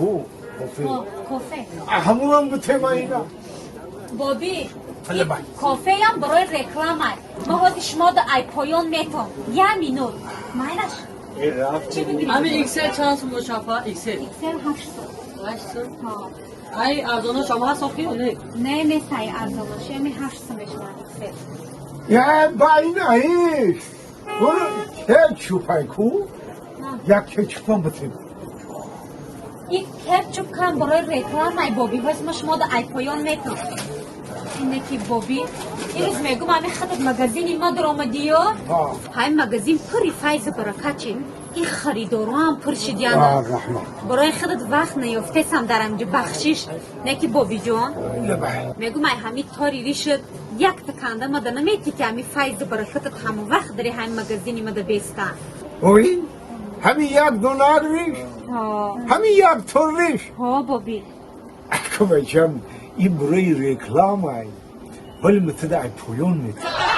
کو کافه کافه همون به تمایینا بابی حالا بای کافه هم برای رکلام هست ما باید شما دا ای پایان میتون یه مینوت مایرش چی بگیریم؟ همین ایکسل چند سو مشافه ایکسل ایکسل 800 ها ای ارزانه شما هست آخی نه نه نیست ای ارزانش یعنی 800 میشن ایکسل یه بای نایش برو کچوپای کو یا کچوپان بتیم این کچوپ کن برای رکلام ای بابی واسه ما شما دا ای پایان میتون اینه که بابی این روز میگم همین خطت مگزینی ما در آمدی ها های مگزین پری فیض برکتیم این خریدارو هم پر شدیانه برای خودت وقت نیفته سم در همجا بخشیش نه که بابی جان میگم همین تاری ریشت یک تکنده ما در نمیتی که همین فیض برکتت همون وقت داری همین مگزینی ما در بیستن اوی همین یک دونار ریش همین یک تور ریش ها بابی اکو بچم این برای رکلام های ولی متده ای پویون میتونه